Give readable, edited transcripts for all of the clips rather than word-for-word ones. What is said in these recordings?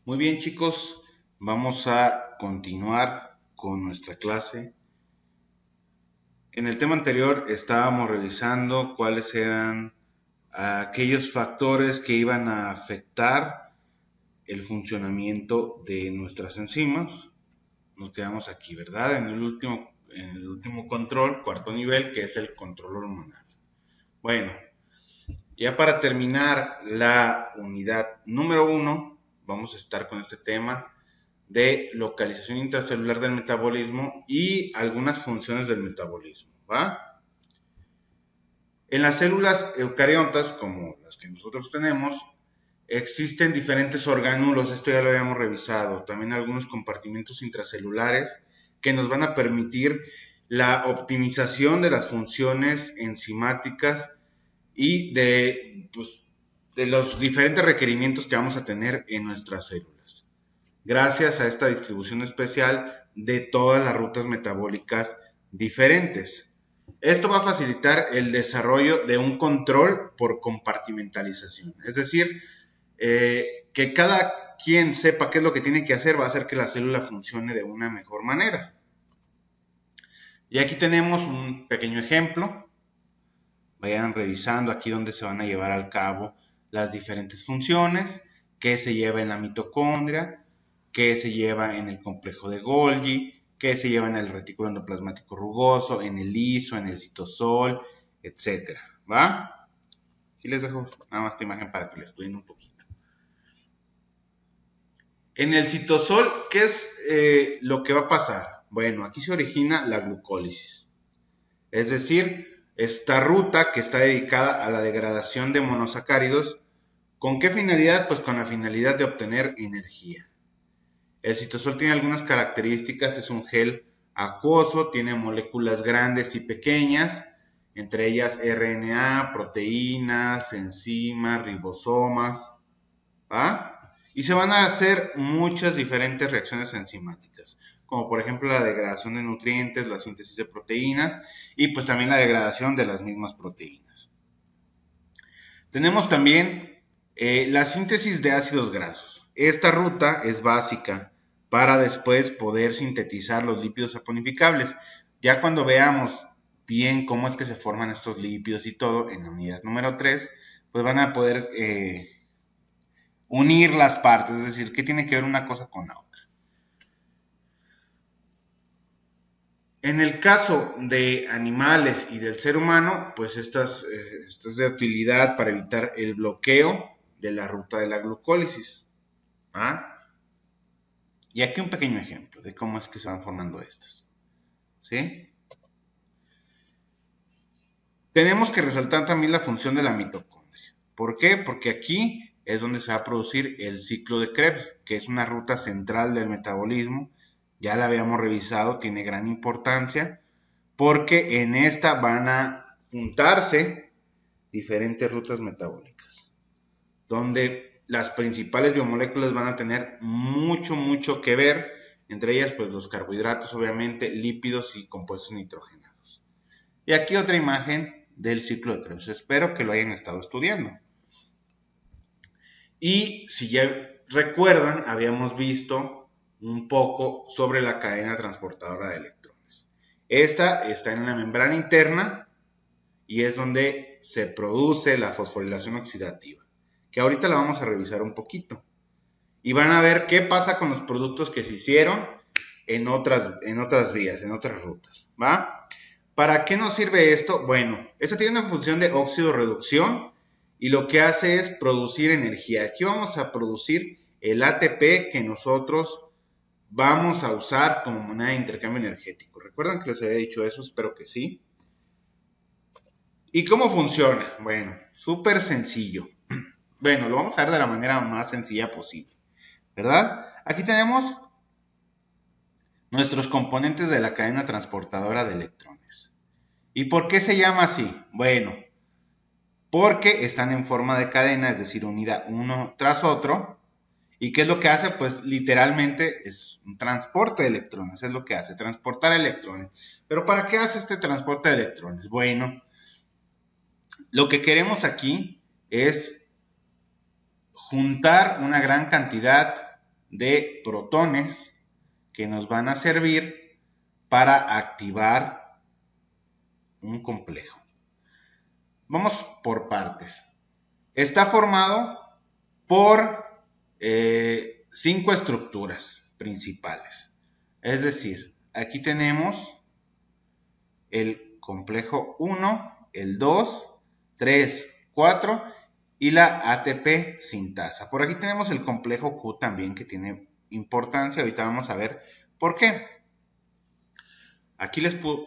Muy bien, chicos, vamos a continuar con nuestra clase. En el tema anterior estábamos revisando cuáles eran aquellos factores que iban a afectar el funcionamiento de nuestras enzimas. Nos quedamos aquí, ¿verdad? En el último control, cuarto nivel, que es el control hormonal. Bueno, ya para terminar la unidad número 1, vamos a estar con este tema de localización intracelular del metabolismo y algunas funciones del metabolismo, ¿va? En las células eucariotas, como las que nosotros tenemos, existen diferentes orgánulos, esto ya lo habíamos revisado, también algunos compartimentos intracelulares que nos van a permitir la optimización de las funciones enzimáticas y de los diferentes requerimientos que vamos a tener en nuestras células, gracias a esta distribución especial de todas las rutas metabólicas diferentes. Esto va a facilitar el desarrollo de un control por compartimentalización, es decir, que cada quien sepa qué es lo que tiene que hacer va a hacer que la célula funcione de una mejor manera. Y aquí tenemos un pequeño ejemplo. Vayan revisando aquí donde se van a llevar al cabo las diferentes funciones, qué se lleva en la mitocondria, qué se lleva en el complejo de Golgi, qué se lleva en el retículo endoplasmático rugoso, en el liso, en el citosol, etcétera, ¿va? Aquí les dejo nada más esta imagen para que les estudien un poquito. En el citosol, ¿qué es lo que va a pasar? Bueno, aquí se origina la glucólisis, es decir, esta ruta que está dedicada a la degradación de monosacáridos. ¿Con qué finalidad? Pues con la finalidad de obtener energía. El citosol tiene algunas características, es un gel acuoso, tiene moléculas grandes y pequeñas, entre ellas RNA, proteínas, enzimas, ribosomas, ¿va? Y se van a hacer muchas diferentes reacciones enzimáticas, como por ejemplo la degradación de nutrientes, la síntesis de proteínas y pues también la degradación de las mismas proteínas. Tenemos también la síntesis de ácidos grasos. Esta ruta es básica para después poder sintetizar los lípidos saponificables. Ya cuando veamos bien cómo es que se forman estos lípidos y todo en la unidad número 3, pues van a poder unir las partes, es decir, qué tiene que ver una cosa con la otra. En el caso de animales y del ser humano, pues esta es de utilidad para evitar el bloqueo de la ruta de la glucólisis. ¿Ah? Y aquí un pequeño ejemplo de cómo es que se van formando estas. ¿Sí? Tenemos que resaltar también la función de la mitocondria. ¿Por qué? Porque aquí es donde se va a producir el ciclo de Krebs, que es una ruta central del metabolismo. Ya la habíamos revisado, tiene gran importancia, porque en esta van a juntarse diferentes rutas metabólicas, donde las principales biomoléculas van a tener mucho que ver, entre ellas pues los carbohidratos, obviamente, lípidos y compuestos nitrogenados. Y aquí otra imagen del ciclo de Krebs. Espero que lo hayan estado estudiando. Y si ya recuerdan, habíamos visto un poco sobre la cadena transportadora de electrones. Esta está en la membrana interna y es donde se produce la fosforilación oxidativa, que ahorita la vamos a revisar un poquito. Y van a ver qué pasa con los productos que se hicieron en otras vías, en otras rutas, ¿va? ¿Para qué nos sirve esto? Bueno, esto tiene una función de óxido-reducción y lo que hace es producir energía. Aquí vamos a producir el ATP que nosotros vamos a usar como moneda de intercambio energético. ¿Recuerdan que les había dicho eso? Espero que sí. ¿Y cómo funciona? Bueno, súper sencillo. Bueno, lo vamos a ver de la manera más sencilla posible, ¿verdad? Aquí tenemos nuestros componentes de la cadena transportadora de electrones. ¿Y por qué se llama así? Bueno, porque están en forma de cadena, es decir, unida uno tras otro. ¿Y qué es lo que hace? Pues literalmente es un transporte de electrones, es lo que hace, transportar electrones. ¿Pero para qué hace este transporte de electrones? Bueno, lo que queremos aquí es juntar una gran cantidad de protones que nos van a servir para activar un complejo. Vamos por partes. Está formado por 5 estructuras principales. Es decir, aquí tenemos el complejo 1, el 2, 3, 4 y la ATP sintasa. Por aquí tenemos el complejo Q también, que tiene importancia. Ahorita vamos a ver por qué. Aquí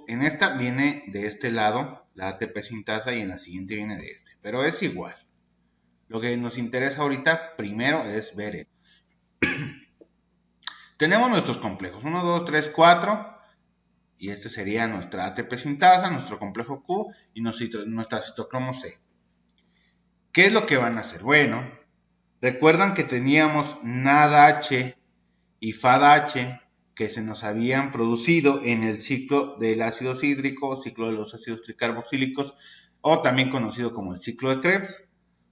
en esta viene de este lado la ATP sintasa y en la siguiente viene de este, pero es igual. Lo que nos interesa ahorita primero es ver esto. Tenemos nuestros complejos 1, 2, 3, 4 y este sería nuestra ATP sintasa, nuestro complejo Q y nuestra citocromo C. ¿Qué es lo que van a hacer? Bueno, recuerdan que teníamos NADH y FADH que se nos habían producido en el ciclo del ácido cítrico, ciclo de los ácidos tricarboxílicos, o también conocido como el ciclo de Krebs.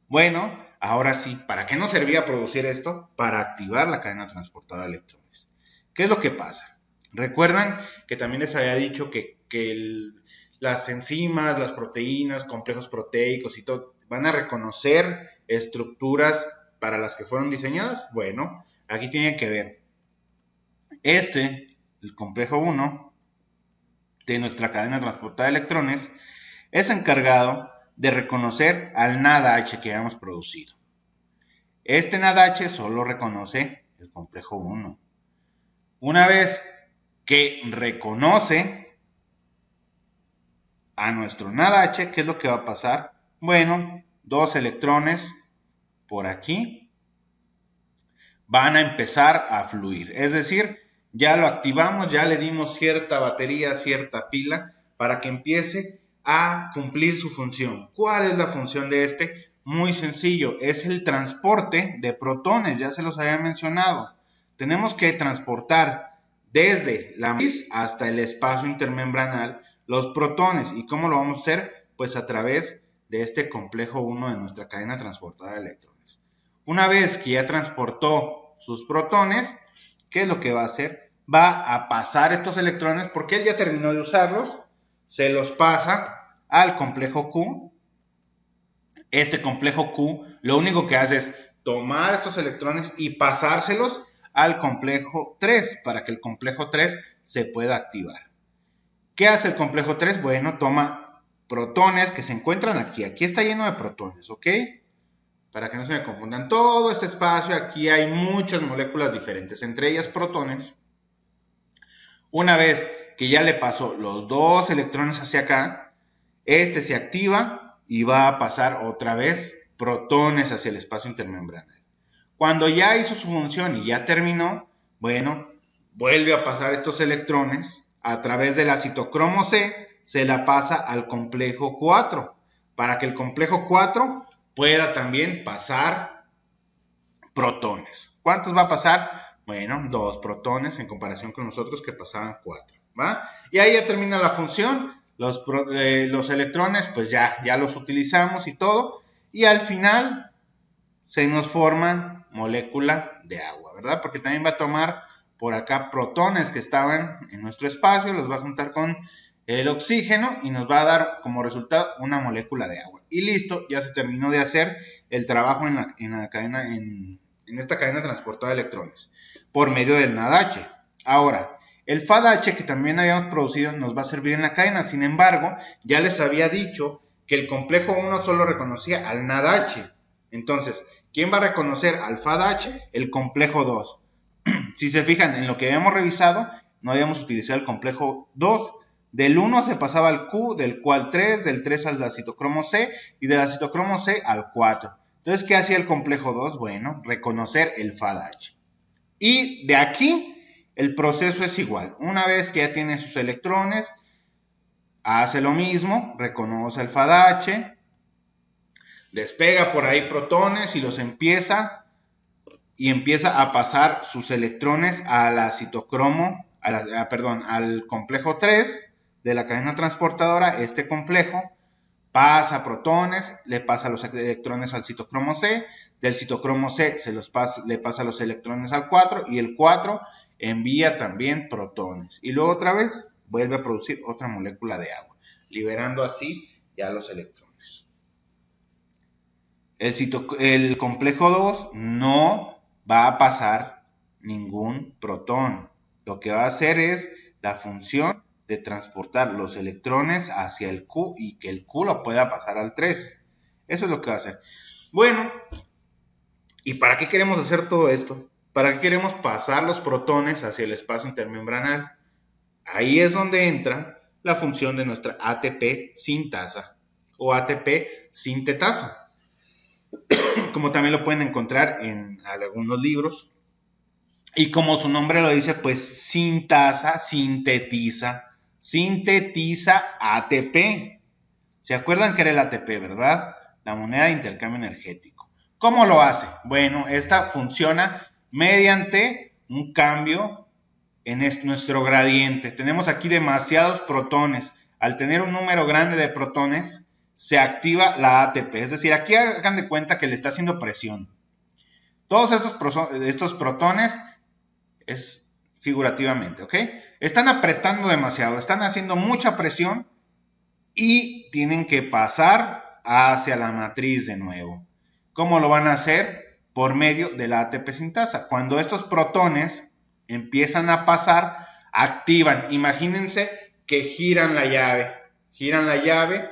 Bueno, ahora sí, ¿para qué nos servía producir esto? Para activar la cadena transportadora de electrones. ¿Qué es lo que pasa? Recuerdan que también les había dicho que las enzimas, las proteínas, complejos proteicos y todo, van a reconocer estructuras para las que fueron diseñadas. Bueno, aquí tienen que ver. El complejo 1 de nuestra cadena transportada de electrones, es encargado de reconocer al NADH que habíamos producido. Este NADH solo reconoce el complejo 1. Una vez que reconoce a nuestro NADH, ¿qué es lo que va a pasar? Bueno, 2 electrones por aquí van a empezar a fluir. Es decir, ya lo activamos, ya le dimos cierta batería, cierta pila para que empiece a cumplir su función. ¿Cuál es la función de este? Muy sencillo, es el transporte de protones, ya se los había mencionado. Tenemos que transportar desde la matriz hasta el espacio intermembranal los protones. ¿Y cómo lo vamos a hacer? Pues a través de este complejo 1 de nuestra cadena transportada de electrones. Una vez que ya transportó sus protones, ¿qué es lo que va a hacer? Va a pasar estos electrones, porque él ya terminó de usarlos, se los pasa al complejo Q. Este complejo Q lo único que hace es tomar estos electrones y pasárselos al complejo 3 para que el complejo 3 se pueda activar. ¿Qué hace el complejo 3? Bueno, toma protones que se encuentran aquí. Aquí está lleno de protones, ¿ok? Para que no se me confundan, todo este espacio, aquí hay muchas moléculas diferentes, entre ellas protones. Una vez que ya le pasó los 2 electrones hacia acá, este se activa y va a pasar otra vez protones hacia el espacio intermembranal. Cuando ya hizo su función y ya terminó, bueno, vuelve a pasar estos electrones a través de la citocromo C, se la pasa al complejo 4, para que el complejo 4 pueda también pasar protones. ¿Cuántos va a pasar? Bueno, 2 protones en comparación con nosotros que pasaban 4, ¿va? Y ahí ya termina la función. Los electrones, pues ya los utilizamos y todo. Y al final se nos forma molécula de agua, ¿verdad? Porque también va a tomar por acá protones que estaban en nuestro espacio, los va a juntar con el oxígeno y nos va a dar como resultado una molécula de agua. Y listo, ya se terminó de hacer el trabajo en esta cadena transportada de electrones por medio del NADH. Ahora, el FADH que también habíamos producido nos va a servir en la cadena. Sin embargo, ya les había dicho que el complejo 1 solo reconocía al NADH. Entonces, ¿quién va a reconocer al FADH? El complejo 2. Si se fijan en lo que habíamos revisado, no habíamos utilizado el complejo 2. Del 1 se pasaba al Q, del Q al 3, del 3 al la citocromo C y de la citocromo C al 4. Entonces, ¿qué hacía el complejo 2? Bueno, reconocer el FADH. Y de aquí el proceso es igual. Una vez que ya tiene sus electrones, hace lo mismo, reconoce el FADH, despega por ahí protones y los empieza a pasar sus electrones a la citocromo, al complejo 3 de la cadena transportadora, este complejo, pasa protones, le pasa los electrones al citocromo C, del citocromo C le pasa los electrones al 4 y el 4 envía también protones. Y luego otra vez vuelve a producir otra molécula de agua, liberando así ya los electrones. El complejo 2 no va a pasar ningún protón. Lo que va a hacer es la función de transportar los electrones hacia el Q y que el Q lo pueda pasar al 3. Eso es lo que va a hacer. Bueno, ¿y para qué queremos hacer todo esto? ¿Para qué queremos pasar los protones hacia el espacio intermembranal? Ahí es donde entra la función de nuestra ATP sintasa o ATP sintetasa, como también lo pueden encontrar en algunos libros. Y como su nombre lo dice, pues sintasa, sintetiza ATP. ¿Se acuerdan que era el ATP, verdad? La moneda de intercambio energético. ¿Cómo lo hace? Bueno, esta funciona mediante un cambio en nuestro gradiente. Tenemos aquí demasiados protones. Al tener un número grande de protones, se activa la ATP. Es decir, aquí hagan de cuenta que le está haciendo presión. Todos estos protones, es figurativamente, ¿ok? Están apretando demasiado, están haciendo mucha presión y tienen que pasar hacia la matriz de nuevo. ¿Cómo lo van a hacer? Por medio de la ATP sintasa. Cuando estos protones empiezan a pasar, activan. Imagínense que giran la llave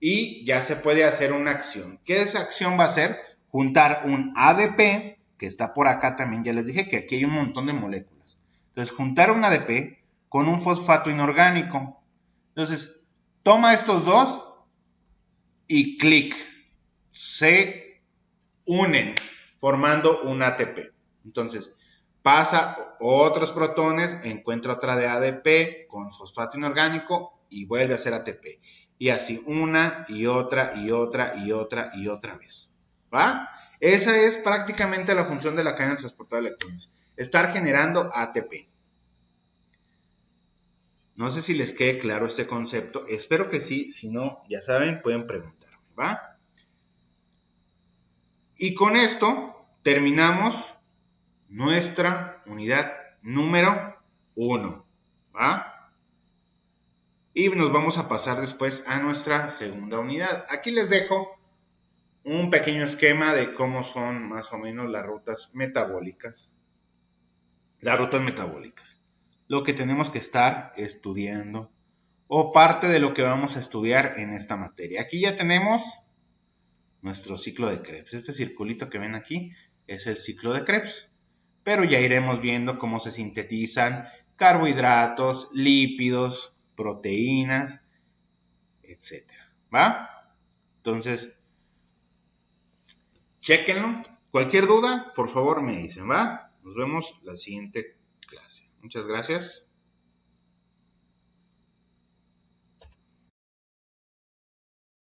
y ya se puede hacer una acción. ¿Qué esa acción va a hacer? Juntar un ADP, que está por acá también, ya les dije que aquí hay un montón de moléculas. Entonces, juntar un ADP con un fosfato inorgánico. Entonces, toma estos dos y clic. Se unen formando un ATP. Entonces, pasa otros protones, encuentra otra de ADP con fosfato inorgánico y vuelve a hacer ATP. Y así una y otra y otra y otra y otra vez. ¿Va? Esa es prácticamente la función de la cadena de transporte de electrones. Estar generando ATP. No sé si les quede claro este concepto. Espero que sí. Si no, ya saben, pueden preguntarme. ¿Va? Y con esto terminamos nuestra unidad número 1. ¿Va? Y nos vamos a pasar después a nuestra segunda unidad. Aquí les dejo un pequeño esquema de cómo son más o menos las rutas metabólicas. Lo que tenemos que estar estudiando o parte de lo que vamos a estudiar en esta materia. Aquí ya tenemos nuestro ciclo de Krebs. Este circulito que ven aquí es el ciclo de Krebs. Pero ya iremos viendo cómo se sintetizan carbohidratos, lípidos, proteínas, etc. ¿Va? Entonces, chéquenlo. Cualquier duda, por favor me dicen, ¿va? Nos vemos la siguiente clase. Muchas gracias.